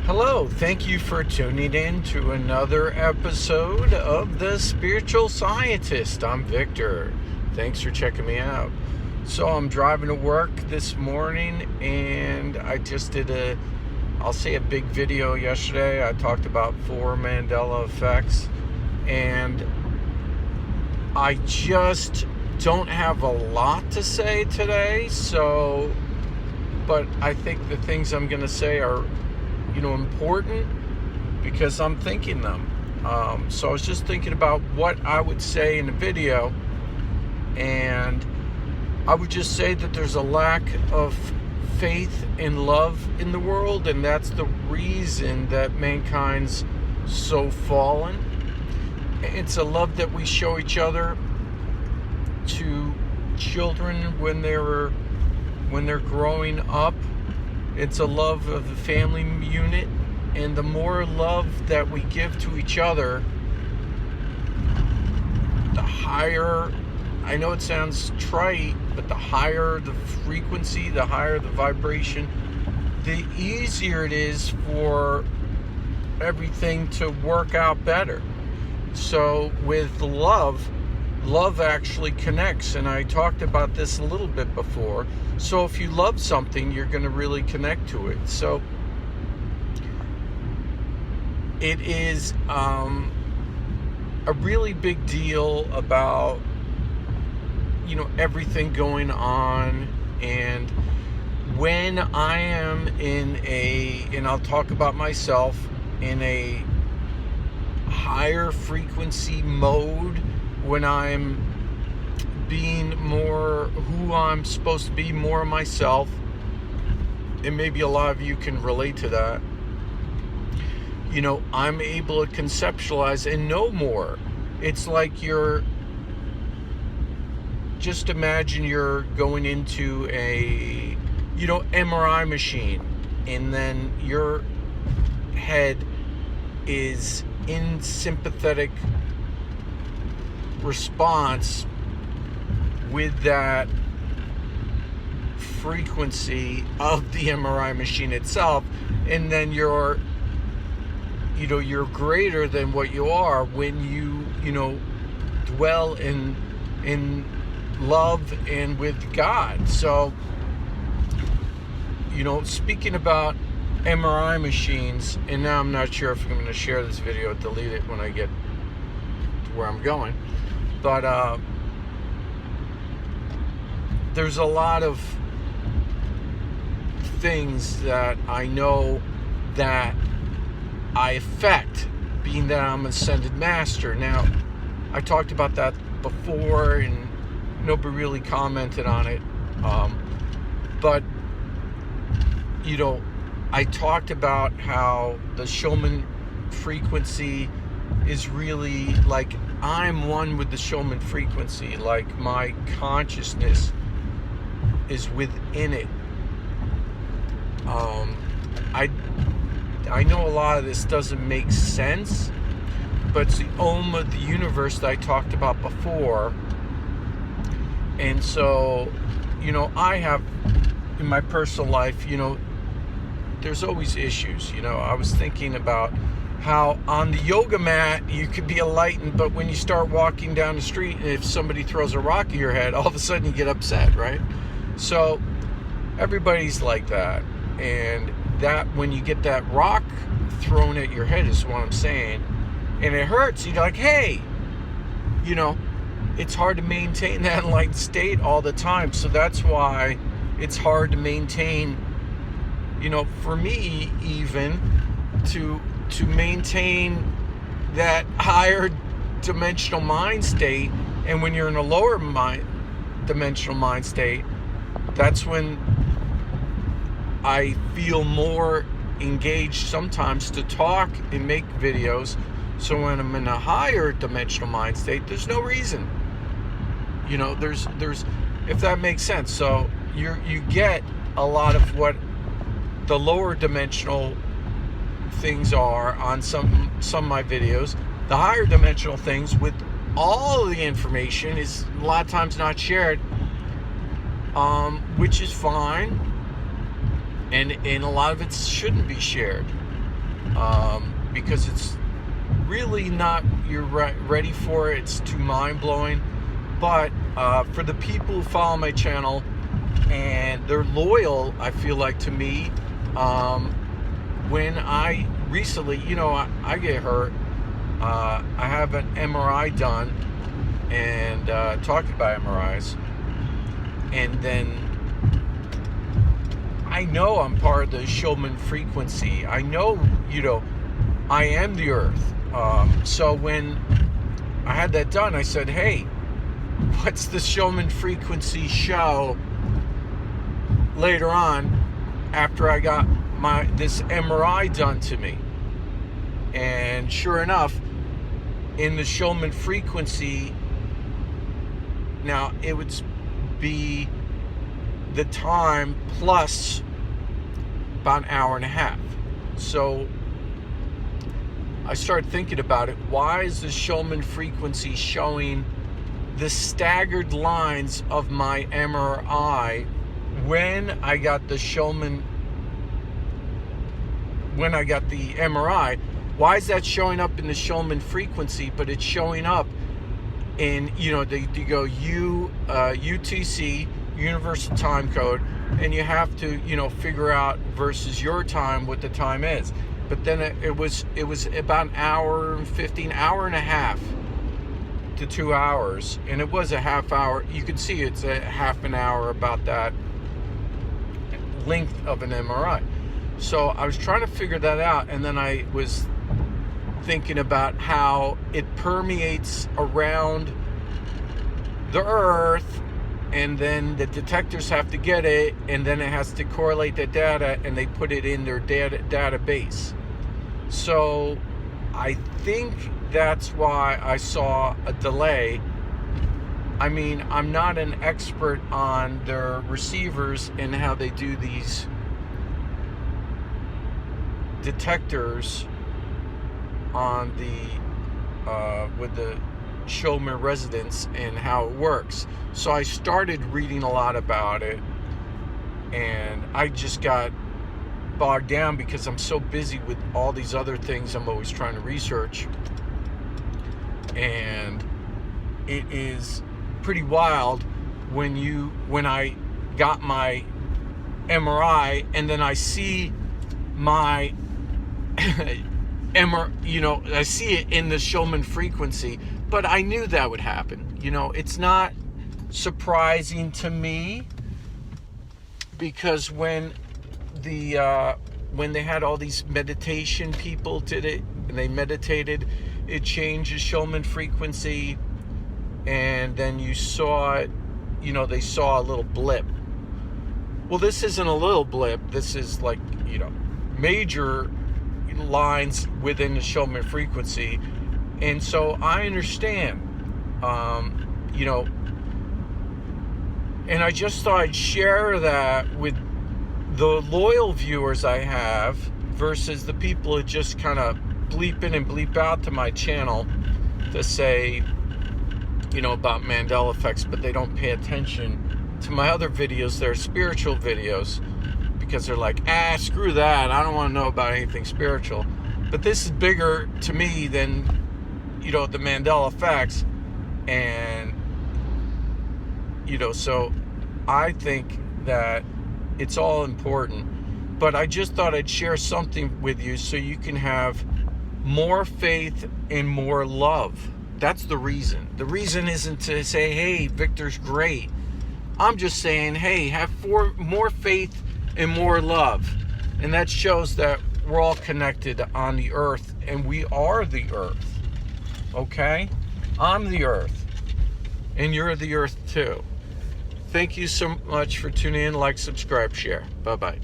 Hello, thank you for tuning in to another episode of The Spiritual Scientist. I'm Victor. Thanks for checking me out. So I'm driving to work this morning and I just did a big video yesterday. I talked about 4 Mandela effects, and I just don't have a lot to say today, but I think the things I'm going to say are important because I'm thinking them. So I was just thinking about what I would say in a video, and I would just say that there's a lack of faith and love in the world, and that's the reason that mankind's so fallen. It's a love that we show each other to children when they're growing up. It's a love of the family unit, and the more love that we give to each other, the higher, I know it sounds trite, but the higher the frequency, the higher the vibration, the easier it is for everything to work out better. So with love actually connects, and I talked about this a little bit before. So if you love something, you're going to really connect to it. So it is a really big deal about everything going on. And when I am and I'll talk about myself, in a higher frequency mode, when I'm being more who I'm supposed to be, more of myself, and maybe a lot of you can relate to that, I'm able to conceptualize and know more. It's like just imagine you're going into a MRI machine, and then your head is in sympathetic response with that frequency of the MRI machine itself, and then you're greater than what you are when you dwell in love and with God. So speaking about MRI machines, and now I'm not sure if I'm going to share this video, delete it when I get to where I'm going, but there's a lot of things that I know that I affect, being that I'm an ascended master. Now, I talked about that before and nobody really commented on it, but I talked about how the Schumann frequency is really like I'm one with the Schumann frequency, like my consciousness is within it. I know a lot of this doesn't make sense, but it's the Om of the universe that I talked about before. And so, I have in my personal life, there's always issues. I was thinking about how on the yoga mat you could be enlightened, but when you start walking down the street and if somebody throws a rock at your head, all of a sudden you get upset, right? So everybody's like that, and that when you get that rock thrown at your head is what I'm saying, and it hurts, you're like, hey, it's hard to maintain that enlightened state all the time. So that's why it's hard to maintain, for me even, to maintain that higher dimensional mind state. And when you're in a lower dimensional mind state, that's when I feel more engaged sometimes to talk and make videos. So when I'm in a higher dimensional mind state, there's no reason, there's if that makes sense. So you get a lot of what the lower dimensional things are on some of my videos. The higher dimensional things, with all of the information, is a lot of times not shared, which is fine, and a lot of it shouldn't be shared. because it's really not, you're ready for it. It's too mind-blowing. But for the people who follow my channel and they're loyal, I feel like, to me, when I recently, I get hurt, I have an MRI done, and talking about MRIs, and then I know I'm part of the Schumann frequency. I know, I am the earth. So when I had that done, I said, hey, what's the Schumann frequency show later on after I got this MRI done to me? And sure enough, in the Schumann frequency, now it would be the time plus about an hour and a half. So I started thinking about it. Why is the Schumann frequency showing the staggered lines of my MRI when I got the MRI? Why is that showing up in the Schumann frequency, but it's showing up in, they go UTC, Universal Time Code, and you have to, figure out versus your time what the time is. But then it was about an hour and 15, hour and a half to 2 hours, and it was a half hour. You can see it's a half an hour, about that length of an MRI. So I was trying to figure that out, and then I was thinking about how it permeates around the earth, and then the detectors have to get it, and then it has to correlate the data, and they put it in their database. So I think that's why I saw a delay. I mean, I'm not an expert on their receivers and how they do these detectors on the with the Schumann resonance and how it works. So I started reading a lot about it, and I just got bogged down because I'm so busy with all these other things I'm always trying to research. And it is pretty wild when I got my MRI and then I see my I see it in the Schumann frequency, but I knew that would happen. It's not surprising to me, because when they had all these meditation people did it, and they meditated, it changed the Schumann frequency, and then you saw it, they saw a little blip. Well, this isn't a little blip. This is like, major lines within the Schumann frequency. And so I understand, and I just thought I'd share that with the loyal viewers I have versus the people who just kind of bleep in and bleep out to my channel to say, about Mandela effects, but they don't pay attention to my other videos. They're spiritual videos, because they're like, screw that, I don't want to know about anything spiritual. But this is bigger to me than, the Mandela effects. And, so I think that it's all important. But I just thought I'd share something with you so you can have more faith and more love. That's the reason. The reason isn't to say, hey, Victor's great. I'm just saying, hey, have more faith and more love. And that shows that we're all connected on the earth, and we are the earth. Okay? I'm the earth, and you're the earth too. Thank you so much for tuning in. Like, subscribe, share. Bye-bye.